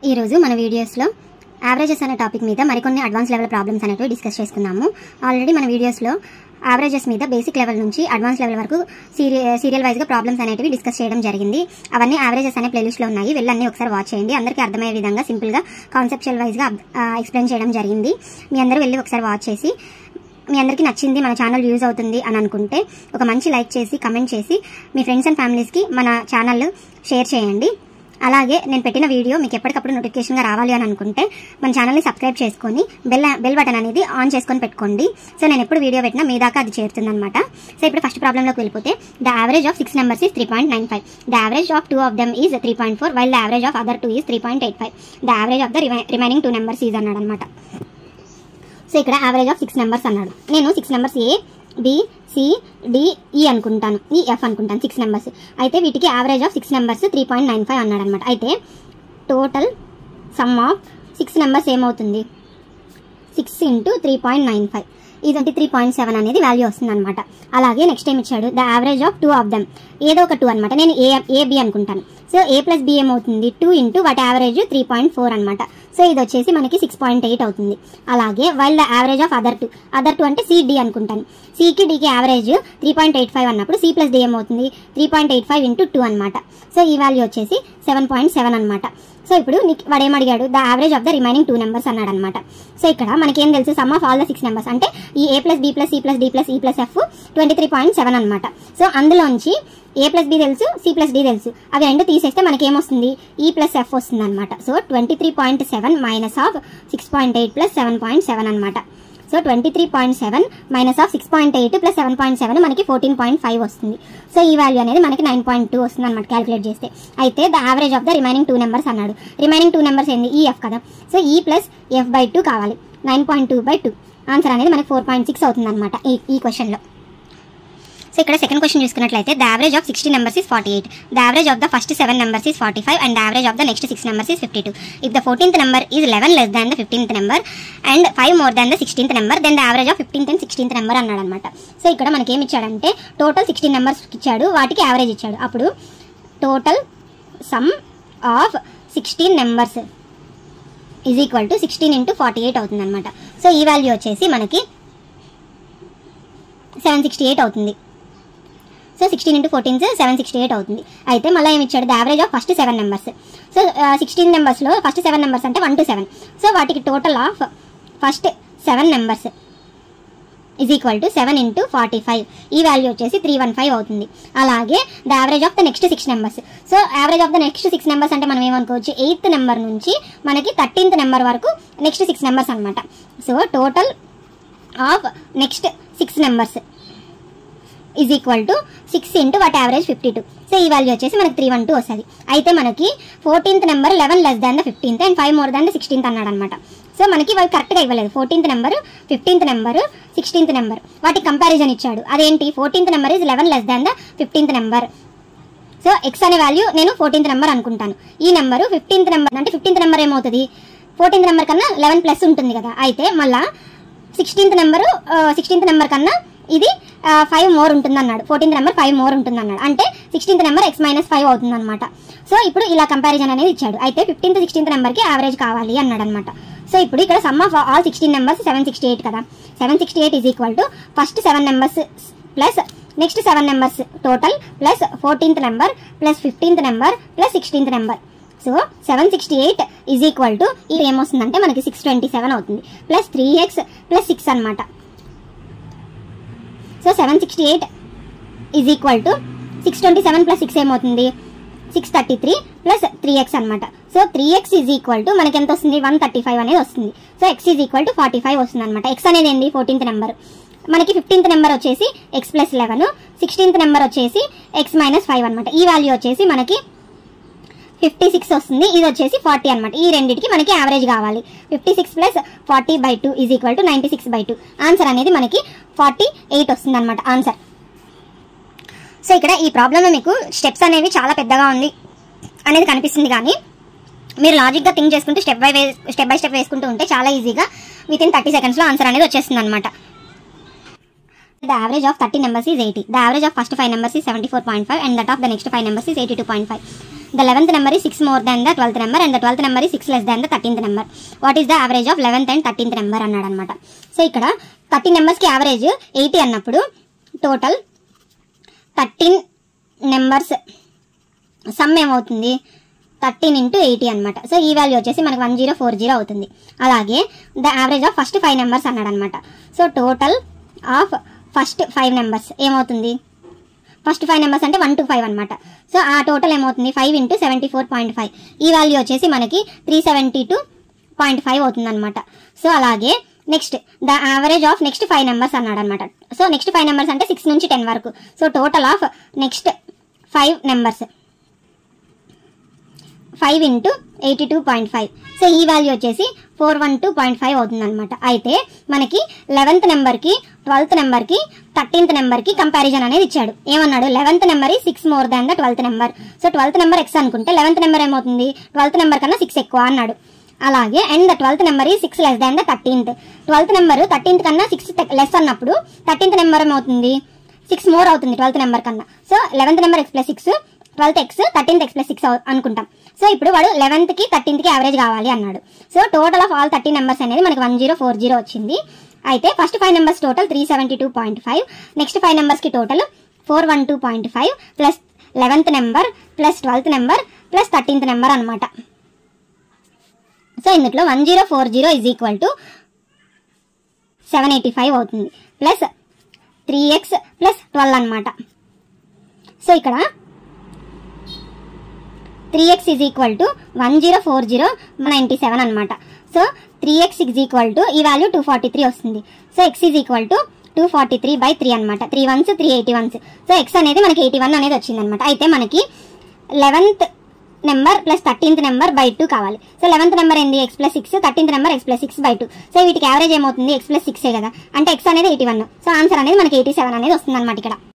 ఈ రోజు మన వీడియోస్ లో యావరేజెస్ అనే టాపిక్ మీద మరికొన్ని అడ్వాన్స్ లెవెల్ ప్రాబ్లమ్స్ అనేవి డిస్కస్ చేసుకున్నాము. ఆల్రెడీ మన వీడియోస్ లో యావరేజెస్ మీద బేసిక్ లెవెల్ నుంచి అడ్వాన్స్ లెవెల్ వరకు సీరియల్ వైజ్ గా ప్రాబ్లమ్స్ అనేవి డిస్కస్ చేయడం జరిగింది. అవన్నీ యావరేజెస్ అనే ప్లేలిస్ట్ లో ఉన్నాయి. వెళ్ళన్నీ ఒకసారి వాచ్ చేయండి. అందరికీ అర్థమయ్యే విధంగా సింపుల్ గా కాన్సెప్చువల్ వైజ్ గా ఎక్స్ప్లెయిన్ చేయడం జరిగింది. మీ అందరూ వెళ్ళి ఒకసారి వాచ్ చేసి మీ అందరికీ నచ్చింది, మన ఛానల్ యూజ్ అవుతుంది అని అనుకుంటే ఒక మంచి లైక్ చేసి కమెంట్ చేసి మీ ఫ్రెండ్స్ అండ్ ఫ్యామిలీస్కి మన ఛానల్ షేర్ చేయండి. అలాగే నేను పెట్టిన వీడియో మీకు ఎప్పటికప్పుడు నోటిఫికేషన్గా రావాలి అని అనుకుంటే మన ఛానల్ని సబ్స్క్రైబ్ చేసుకొని బెల్ బటన్ అనేది ఆన్ చేసుకొని పెట్టుకోండి. సో నేను ఎప్పుడు వీడియో పెట్టినా మీ దాకా అది చేరుతుంది అనమాట. సో ఇప్పుడు ఫస్ట్ ప్రాబ్లంలోకి వెళ్ళిపోతే the average of 6 numbers is 3.95. The average of 2 of them is 3.4 while the average of other 2 is 3.85. The average of the remaining 2 numbers is అన్నాడు అనమాట. సో ఇక్కడ యావరేజ్ ఆఫ్ 6 numbers అన్నాడు. నేను 6 numbers A B C D E అనుకుంటాను, ఈ F అనుకుంటాను 6 numbers. అయితే వీటికి యావరేజ్ ఆఫ్ 6 numbers 3.95 అన్నాడు అనమాట. అయితే టోటల్ సమ్ ఆఫ్ 6 numbers ఏమవుతుంది, 6 into 3.95 ఈ 23.7 అనేది వాల్యూ వస్తుంది అనమాట. అలాగే నెక్స్ట్ ఏం ఇచ్చాడు, the average of 2 of them ఏదో ఒక 2 అనమాట. నేను ఏ బి అనుకుంటాను. సో ఏ ప్లస్ బి ఏమవుతుంది, 2 into వాటి యావరేజ్ 3.4 అనమాట. సో ఇది వచ్చేసి మనకి 6.8 అవుతుంది. అలాగే while the average of other two అంటే సి డి అనుకుంటాను. సికి డికి యావరేజ్ 3.85 అన్నప్పుడు సి ప్లస్ డి ఏమవుతుంది, 3.85 into 2 అనమాట. సో ఈ వాల్యూ వచ్చేసి 7.7 అనమాట. సో ఇప్పుడు వాడు ఏమడిగాడు, the average of the remaining 2 numbers అన్నాడు అనమాట. సో ఇక్కడ మనకేం తెలుసు, sum of all the 6 numbers అంటే ఈ A plus B plus C plus D plus E plus F 23.7 అనమాట. సో అందులోంచి ఏ ప్లస్ బి తెలుసు, సి ప్లస్ డి తెలుసు. అవి రెండు తీసేస్తే మనకి ఏమొస్తుంది, ఈ ప్లస్ ఎఫ్ వస్తుంది అనమాట. సో 23.7 మైనస్ ఆఫ్ 6.8 ప్లస్ 7.7 అనమాట. సో 23.7 మైనస్ ఆఫ్ 6.8 ప్లస్ 7.7 మనకి 14.5 వస్తుంది. సో ఈ వాల్యూ అనేది మనకి 9.2 వస్తుంది అనమాట క్యాలిక్యులేట్ చేస్తే. అయితే the average of the remaining 2 numbers అన్నాడు. రిమైనింగ్ 2 numbers ఏంది, ఈ ఎఫ్ కదా. సో ఈ ప్లస్ ఎఫ్ బై 2 కావాలి. 9.2/2 ఆన్సర్ అనేది మనకి 4.6 అవుతుంది అనమాట ఈ క్వశ్చన్లో. సో ఇక్కడ సెకండ్ క్వశ్చన్ చూసుకున్నట్లయితే the average of 60 numbers is 48. The average of the first 7 numbers is 45 and the average of the next 6 numbers is 52. If the 14th number is 11 less than the 15th number and 5 more than the 16th number then the average of 15th and 16th number అన్నాడు అనమాట. So ఇక్కడ మనకి ఏమి ఇచ్చాడంటే total 16 numbers ఇచ్చాడు, వాటికి average ఇచ్చాడు. అప్పుడు total some of 16 numbers is equal to 16 into 48 అవుతుంది అనమాట. సో ఈ వాల్యూ వచ్చేసి మనకి 768 అవుతుంది. సో 16 into 14 768 అవుతుంది. అయితే మళ్ళీ ఏమి ఇచ్చాడు, the average of first 7 numbers. So 16 numbersలో ఫస్ట్ 7 numbers అంటే 1 to 7. సో వాటికి total of first 7 numbers is equal to 7 into 45. ఈ వాల్యూ వచ్చేసి 315 అవుతుంది. అలాగే the average of the next 6 numbers. So average of the next 6 numbers అంటే మనం ఏమనుకోవచ్చు, 8th number నుంచి మనకి 13th number వరకు నెక్స్ట్ 6 numbers అనమాట. So total of next 6 numbers is equal to 6 into వాటి యావరేజ్ 52. సో ఈ వాల్యూ వచ్చేసి మనకి 312 వస్తుంది. అయితే మనకి 14th number 11 less than the 15th and 5 more than the 16th అన్నాడు అనమాట. సో మనకి వాళ్ళు కరెక్ట్గా ఇవ్వలేదు. 14th number 15th number 16th number వాటి కంపారిజన్ ఇచ్చాడు. అదేంటి, 14th number is 11 less than the 15th number. So X అనే వాల్యూ నేను 14th number అనుకుంటాను. ఈ నెంబరు 15th number అంటే 15th number ఏమవుతుంది, 14th number కన్నా 11 ప్లస్ ఉంటుంది కదా. అయితే మళ్ళీ 16th number కన్నా ఇది 5 more ఉంటుంది అన్నాడు. 14th number 5 more ఉంటుంది అన్నాడు. అంటే 16th number x - 5 అవుతుంది అనమాట. సో ఇప్పుడు ఇలా కంపారిజన్ అనేది ఇచ్చాడు. అయితే 15th 16th నెంబర్కి యావరేజ్ కావాలి అన్నాడు అనమాట. సో ఇప్పుడు ఇక్కడ సమ్ ఆఫ్ ఆల్ 16 numbers 768 కదా. 768 is equal to first 7 numbers plus next 7 numbers total plus 14th number plus 15th number plus 16th number. So 768 is equal to ఇది ఏమొస్తుందంటే మనకి 627 అవుతుంది. ప్లస్ 3x ప్లస్ 6 అనమాట. So 768 is equal to 627 plus 6 ఏమవుతుంది, 633 plus 3x అనమాట. So 3x is equal to మనకి ఎంత వస్తుంది, 135 అనేది వస్తుంది. So x is equal to 45 వస్తుంది అనమాట. x అనేది ఏంటి, 14th number. మనకి 15th number వచ్చేసి x ప్లస్ 11, 16th number వచ్చేసి x - 5 అనమాట. ఈ వాల్యూ వచ్చేసి మనకి 56 వస్తుంది. ఇది వచ్చేసి 40 అనమాట. ఈ రెండింటికి మనకి యావరేజ్ కావాలి. 56 plus 40/2 is equal to 96/2. Answer అనేది మనకి 48 వస్తుంది అనమాట ఆన్సర్. సో ఇక్కడ ఈ ప్రాబ్లంలో మీకు స్టెప్స్ అనేవి చాలా పెద్దగా ఉంది అనేది కనిపిస్తుంది, కానీ మీరు లాజిక్గా థింక్ చేసుకుంటూ స్టెప్ బై స్టెప్ వేసుకుంటూ ఉంటే చాలా ఈజీగా వితిన్ 30 secondsలో ఆన్సర్ అనేది వచ్చేస్తుంది అనమాట. The average of 30 numbers is 80. The average of first 5 numbers is 74.5 and that of the next 5 numbers is 82.5. The 11th number is 6 more than the 12th number and the 12th number is 6 less than the 13th number. What is the average of 11th and 13th number అన్నాడు అనమాట. So ఇక్కడ 13 నెంబర్స్కి average 80 అన్నప్పుడు total 13 numbers sum ఏమవుతుంది 13 into 80 అనమాట. So ఈ value వచ్చేసి మనకు 1040 అవుతుంది. అలాగే the average of first 5 numbers అన్నాడు అనమాట. So total of first 5 numbers ఏమవుతుంది, ఫస్ట్ 5 నెంబర్స్ అంటే 1 to 5 అనమాట. సో ఆ టోటల్ ఏమవుతుంది 5 into 74.5. ఈ వాల్యూ వచ్చేసి మనకి 372.5 అవుతుంది అనమాట. సో అలాగే next the average of next 5 numbers అన్నాడు అనమాట. సో నెక్స్ట్ 5 నెంబర్స్ అంటే 6 నుంచి 10 వరకు. So total of next 5 numbers 5 into 82.5. So ఈ వాల్యూ వచ్చేసి 412.5 అవుతుంది అనమాట. అయితే మనకి 11th నెంబర్కి 12th నెంబర్కి 13th నెంబర్కి కంపారిజన్ అనేది ఇచ్చాడు. ఏమన్నాడు 11th నెంబర్ ఈ 6 more than the 12th number. So 12th number X అనుకుంటే 11th నెంబర్ ఏమవుతుంది 12th నెంబర్ కన్నా 6 ఎక్కువ అన్నాడు. అలాగే అండ్ ద 12th నెంబర్ ఈ 6 less than the 13th. 12th number 13th కన్నా 6 లెస్ అన్నప్పుడు 13th నెంబర్ ఏమవుతుంది 6 మోర్ అవుతుంది 12th నెంబర్ కన్నా. So 11th number x plus 6, 12th x, 13th x plus 6 అనుకుంటాం. సో ఇప్పుడు వాడు 11th కి 13th కి యావరేజ్ కావాలి అన్నాడు. So total of all 13 numbers అనేది మనకి 1040 వచ్చింది. అయితే first 5 numbers total 372.5, next 5 numbers కి total 412.5 plus 11th number plus 12th number plus 13th number అనమాట. సో ఇందులో 1040 ఈజ్ ఈక్వల్ టు 785 అవుతుంది ప్లస్ 3x ప్లస్ 12 అనమాట. సో ఇక్కడ 3x ఈజ్ ఈక్వల్ టు 1040 అనమాట. So 3x is equal to ఈ value 243 వస్తుంది. So x is equal to 243/3 అనమాట. 3 1s 381s. So x అనేది మనకి 81 అనేది వచ్చింది అనమాట. అయితే మనకి 11th number plus 13th number by 2 కావాలి. సో 11th నెంబర్ ఏంది x plus 6, 13th number x plus 6/2. So వీటికి యావరేజ్ ఏమవుతుంది x ప్లస్ 6 కదా, అంటే x అనేది 81. సో ఆన్సర్ అనేది మనకి 87 అనేది వస్తుంది అనమాట ఇక్కడ.